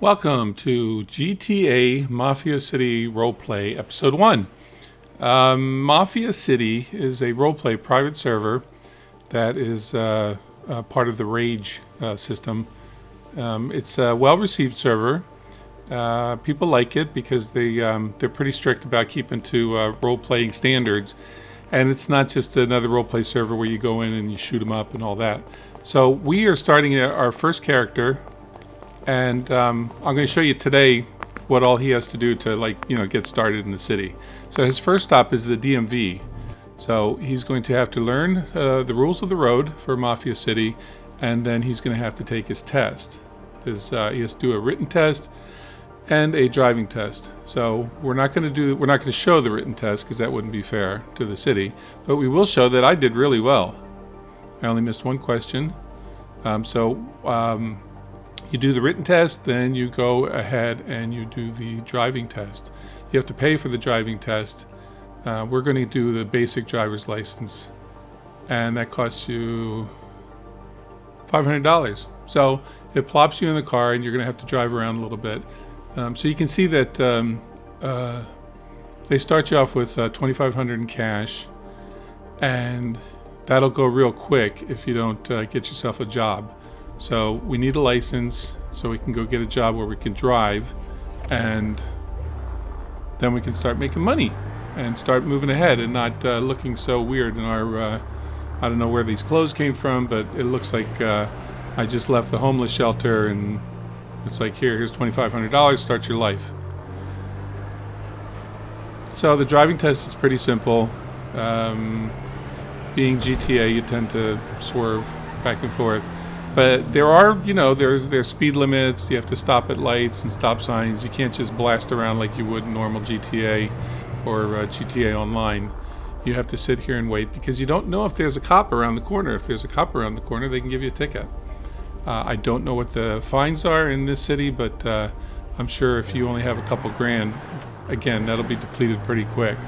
Welcome to GTA Mafia City Roleplay Episode 1. Mafia City is a roleplay private server that is part of the Rage system. It's a well-received server. People like it because they're pretty strict about keeping to role-playing standards. And it's not just another roleplay server where you go in and you shoot them up and all that. So we are starting our first character. And I'm going to show you today what all he has to do to get started in the city. So his first stop is the DMV. So he's going to have to learn the rules of the road for Mafia City, and then he's going to have to take his test. He has to do a written test and a driving test. So we're not going to show the written test because that wouldn't be fair to the city, but we will show that I did really well. I only missed one question. You do the written test, then you go ahead and you do the driving test. You have to pay for the driving test. We're going to do the basic driver's license, and that costs you $500. So it plops you in the car, and you're going to have to drive around a little bit. So you can see that they start you off with $2,500 in cash, and that'll go real quick if you don't get yourself a job. So we need a license so we can go get a job where we can drive, and then we can start making money and start moving ahead and not looking so weird in our, I don't know where these clothes came from, but it looks like I just left the homeless shelter, and it's like, here's $2,500, start your life. So the driving test is pretty simple. Being GTA, you tend to swerve back and forth. But there are, there's speed limits. You have to stop at lights and stop signs. You can't just blast around like you would in normal GTA or GTA Online. You have to sit here and wait because you don't know if there's a cop around the corner. If there's a cop around the corner, they can give you a ticket. I don't know what the fines are in this city, but I'm sure if you only have a couple grand, again, that'll be depleted pretty quick.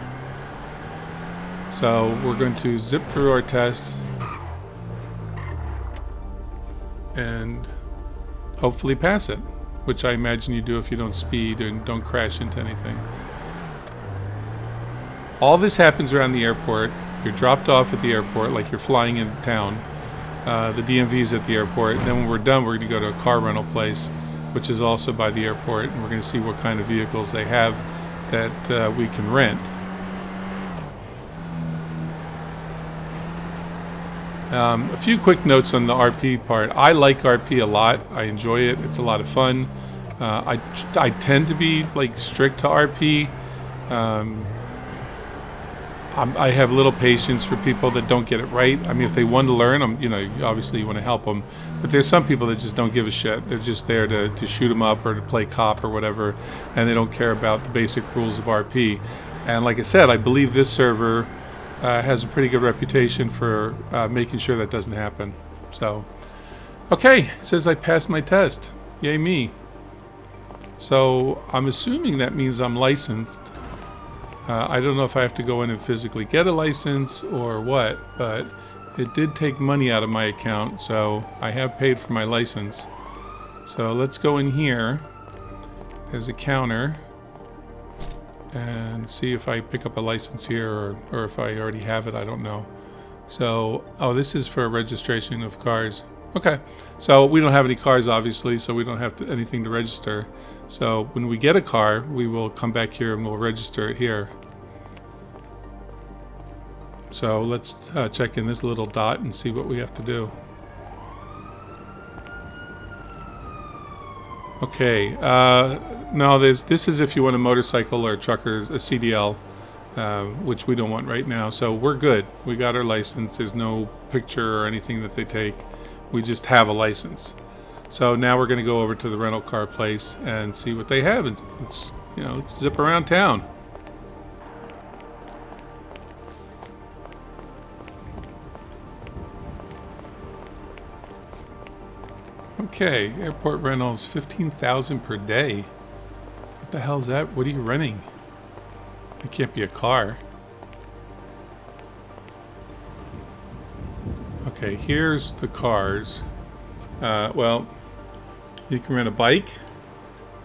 So we're going to zip through our tests and hopefully pass it, which I imagine you do if you don't speed and don't crash into anything. All this happens around the airport. You're dropped off at the airport like you're flying into town. The DMV's at the airport. And then when we're done, we're going to go to a car rental place, which is also by the airport, and we're going to see what kind of vehicles they have that we can rent. A few quick notes on the RP part. I like RP a lot. I enjoy it. It's a lot of fun. I tend to be strict to RP. I have little patience for people that don't get it right. I mean, if they want to learn, obviously you want to help them. But there's some people that just don't give a shit. They're just there to shoot them up or to play cop or whatever, and they don't care about the basic rules of RP. And like I said, I believe this server has a pretty good reputation for making sure that doesn't happen. So, okay, it says I passed my test. Yay me. So I'm assuming that means I'm licensed. I don't know if I have to go in and physically get a license or what, but it did take money out of my account, so I have paid for my license. So let's go in here. There's a counter. And see if I pick up a license here or if I already have it, I don't know. So, this is for registration of cars. Okay, so we don't have any cars, obviously, so we don't have anything to register. So when we get a car, we will come back here and we'll register it here. So let's check in this little dot and see what we have to do. Okay, no, this is if you want a motorcycle or a trucker, a CDL, which we don't want right now. So we're good. We got our license. There's no picture or anything that they take. We just have a license. So now we're going to go over to the rental car place and see what they have. And let's zip around town. Okay, airport rentals, $15,000 per day. What the hell's that? What are you renting? It can't be a car. Okay, here's the cars. Well, you can rent a bike,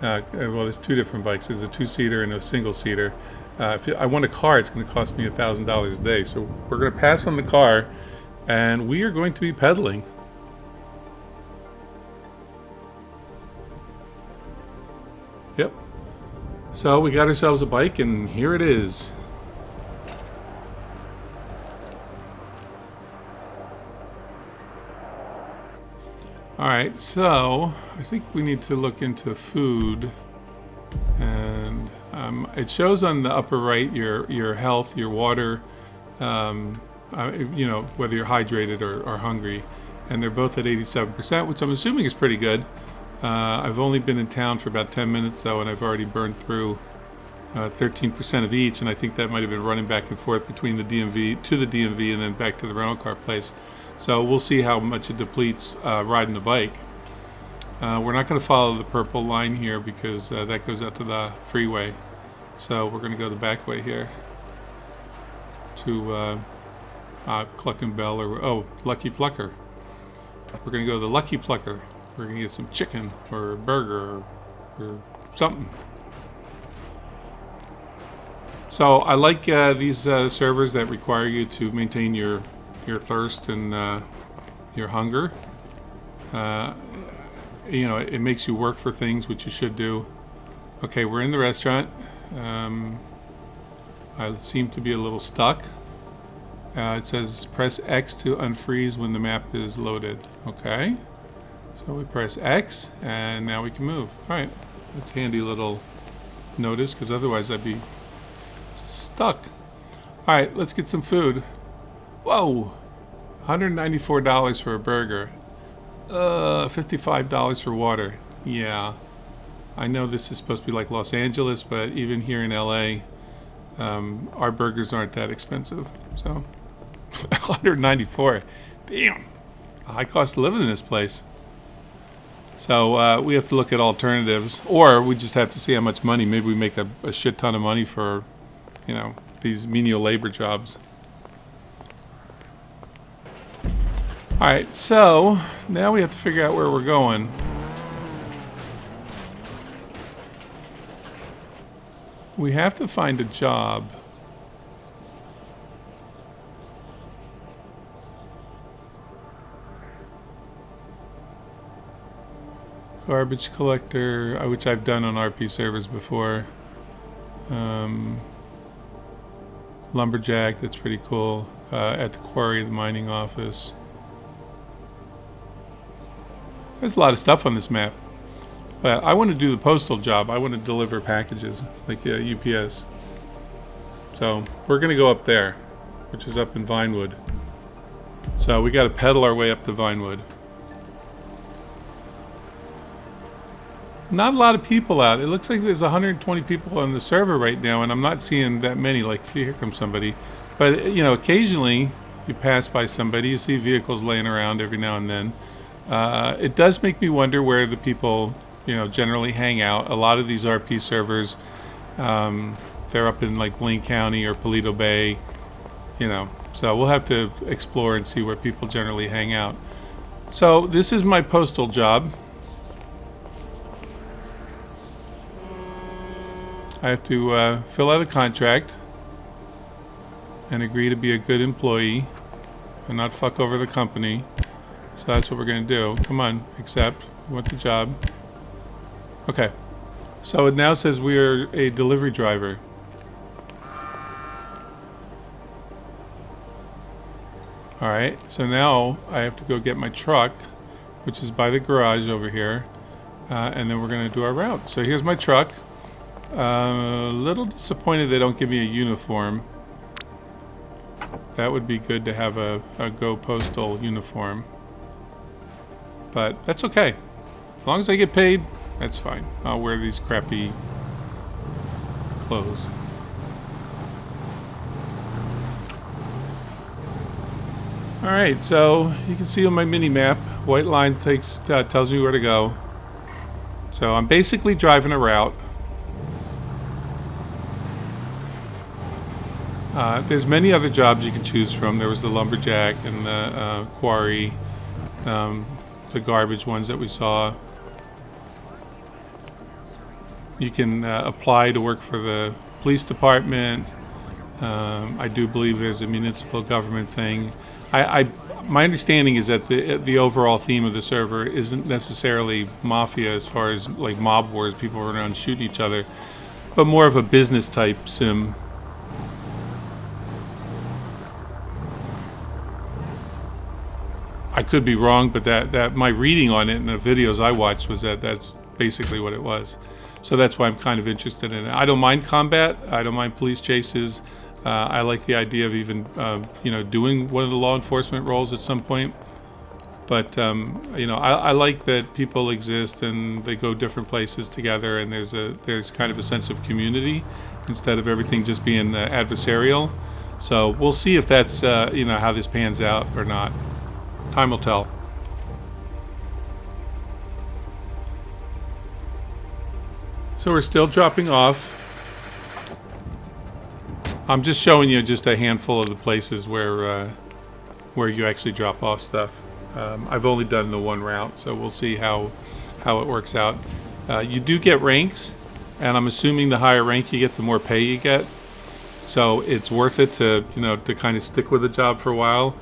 Well, there's two different bikes. There's a two-seater and a single-seater. If I want a car, it's going to cost me $1,000 a day. So we're going to pass on the car, and we are going to be pedaling. Yep. So we got ourselves a bike, and here it is. Alright, so I think we need to look into food, and it shows on the upper right your health, your water, you know, whether you're hydrated or hungry, and they're both at 87%, which I'm assuming is pretty good. I've only been in town for about 10 minutes though, and I've already burned through 13% of each, and I think that might have been running back and forth between the DMV to the DMV and then back to the rental car place. So we'll see how much it depletes riding the bike. We're not going to follow the purple line here because that goes out to the freeway. So we're going to go the back way here to Cluck and Bell, or Lucky Plucker. We're going to go to the Lucky Plucker. We're going to get some chicken or a burger or something. So I like these servers that require you to maintain your thirst and your hunger. You know, it makes you work for things, which you should do. Okay, we're in the restaurant. I seem to be a little stuck. It says press X to unfreeze when the map is loaded. Okay, so we press X and now we can move. All right, that's a handy little notice because otherwise I'd be stuck. All right, let's get some food. Whoa, $194 for a burger. $55 for water. Yeah, I know this is supposed to be like Los Angeles, but even here in LA, our burgers aren't that expensive. So, $194. Damn, a high cost of living in this place. So we have to look at alternatives, or we just have to see how much money. Maybe we make a shit ton of money for, you know, these menial labor jobs. Alright, so now we have to figure out where we're going. We have to find a job. Garbage collector, which I've done on RP servers before. Lumberjack, that's pretty cool. At the quarry, the mining office. There's a lot of stuff on this map. But I want to do the postal job. I want to deliver packages, like UPS. So we're going to go up there, which is up in Vinewood. So we got to pedal our way up to Vinewood. Not a lot of people out. It looks like there's 120 people on the server right now, and I'm not seeing that many. Like, see, here comes somebody. But, you know, occasionally you pass by somebody. You see vehicles laying around every now and then. It does make me wonder where the people, you know, generally hang out. A lot of these RP servers, they're up in like Blaine County or Paleto Bay, you know. So we'll have to explore and see where people generally hang out. So this is my postal job. I have to fill out a contract and agree to be a good employee and not fuck over the company. So that's what we're going to do. Come on, accept. You want the job. Okay. So it now says we are a delivery driver. Alright, so now I have to go get my truck, which is by the garage over here. And then we're going to do our route. So here's my truck. A little disappointed they don't give me a uniform. That would be good to have a Go Postal uniform. But that's okay. As long as I get paid, that's fine. I'll wear these crappy clothes. Alright, so you can see on my mini map, white line tells me where to go. So I'm basically driving a route. There's many other jobs you can choose from. There was the lumberjack and the quarry, the garbage ones that we saw. You can apply to work for the police department. I do believe there's a municipal government thing. My understanding is that the overall theme of the server isn't necessarily mafia as far as like mob wars, people running around shooting each other, but more of a business type sim. I could be wrong, but that my reading on it and the videos I watched was that that's basically what it was. So that's why I'm kind of interested in it. I don't mind combat. I don't mind police chases. I like the idea of even doing one of the law enforcement roles at some point. But I like that people exist and they go different places together, and there's kind of a sense of community instead of everything just being adversarial. So we'll see if that's how this pans out or not. Time will tell. So we're still dropping off. I'm just showing you just a handful of the places where you actually drop off stuff. I've only done the one route, so we'll see how it works out. You do get ranks, and I'm assuming the higher rank you get, the more pay you get. So it's worth it to kind of stick with a job for a while.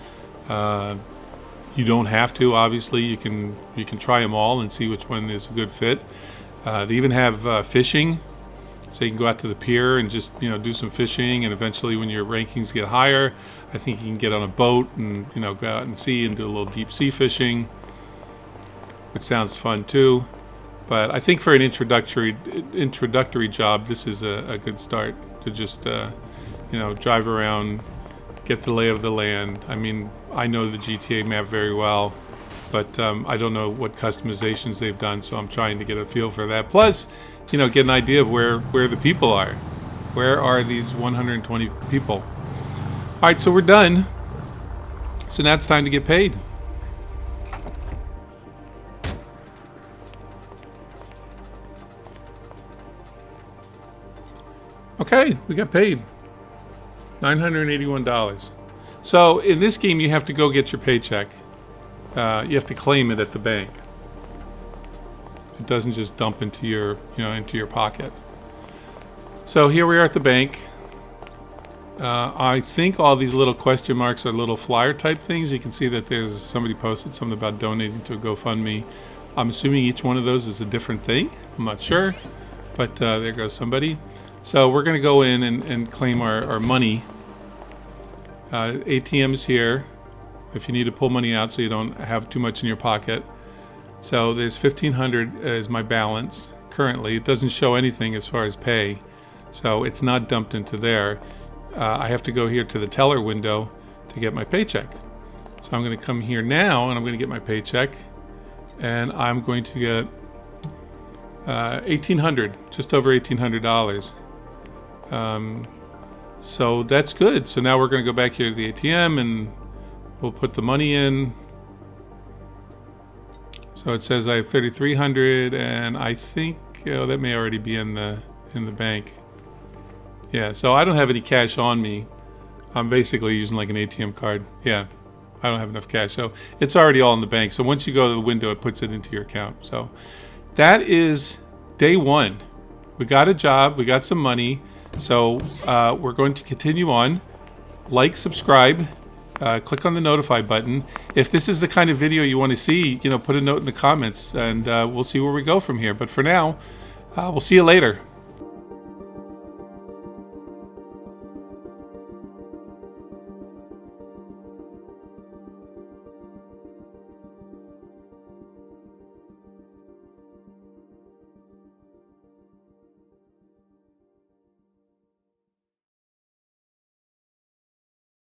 You don't have to, obviously. You can try them all and see which one is a good fit. They even have fishing, so you can go out to the pier and just do some fishing. And eventually, when your rankings get higher, I think you can get on a boat and go out and sea and do a little deep sea fishing, which sounds fun too. But I think for an introductory job, this is a good start to just drive around, get the lay of the land. I mean, I know the GTA map very well, but I don't know what customizations they've done, so I'm trying to get a feel for that. Plus, get an idea of where the people are. Where are these 120 people? All right, so we're done. So now it's time to get paid. Okay, we got paid. $981. So in this game, you have to go get your paycheck. You have to claim it at the bank. It doesn't just dump into your pocket. So here we are at the bank. I think all these little question marks are little flyer type things. You can see that there's somebody posted something about donating to a GoFundMe. I'm assuming each one of those is a different thing. I'm not sure, but there goes somebody. So we're going to go in and claim our money. ATM is here if you need to pull money out so you don't have too much in your pocket. So there's $1,500 as my balance currently. It doesn't show anything as far as pay, so it's not dumped into there. I have to go here to the teller window to get my paycheck. So I'm going to come here now and I'm going to get my paycheck, and I'm going to get $1,800, just over $1,800. So that's good. So now we're going to go back here to the ATM and we'll put the money in. So it says I have $3,300, and I think that may already be in the bank. Yeah, so I don't have any cash on me. I'm basically using like an ATM card. Yeah, I don't have enough cash. So it's already all in the bank. So once you go to the window, it puts it into your account. So that is day one. We got a job. We got some money. So we're going to continue on. Like, subscribe, click on the notify button. If this is the kind of video you want to see, put a note in the comments, and we'll see where we go from here. But for now, we'll see you later.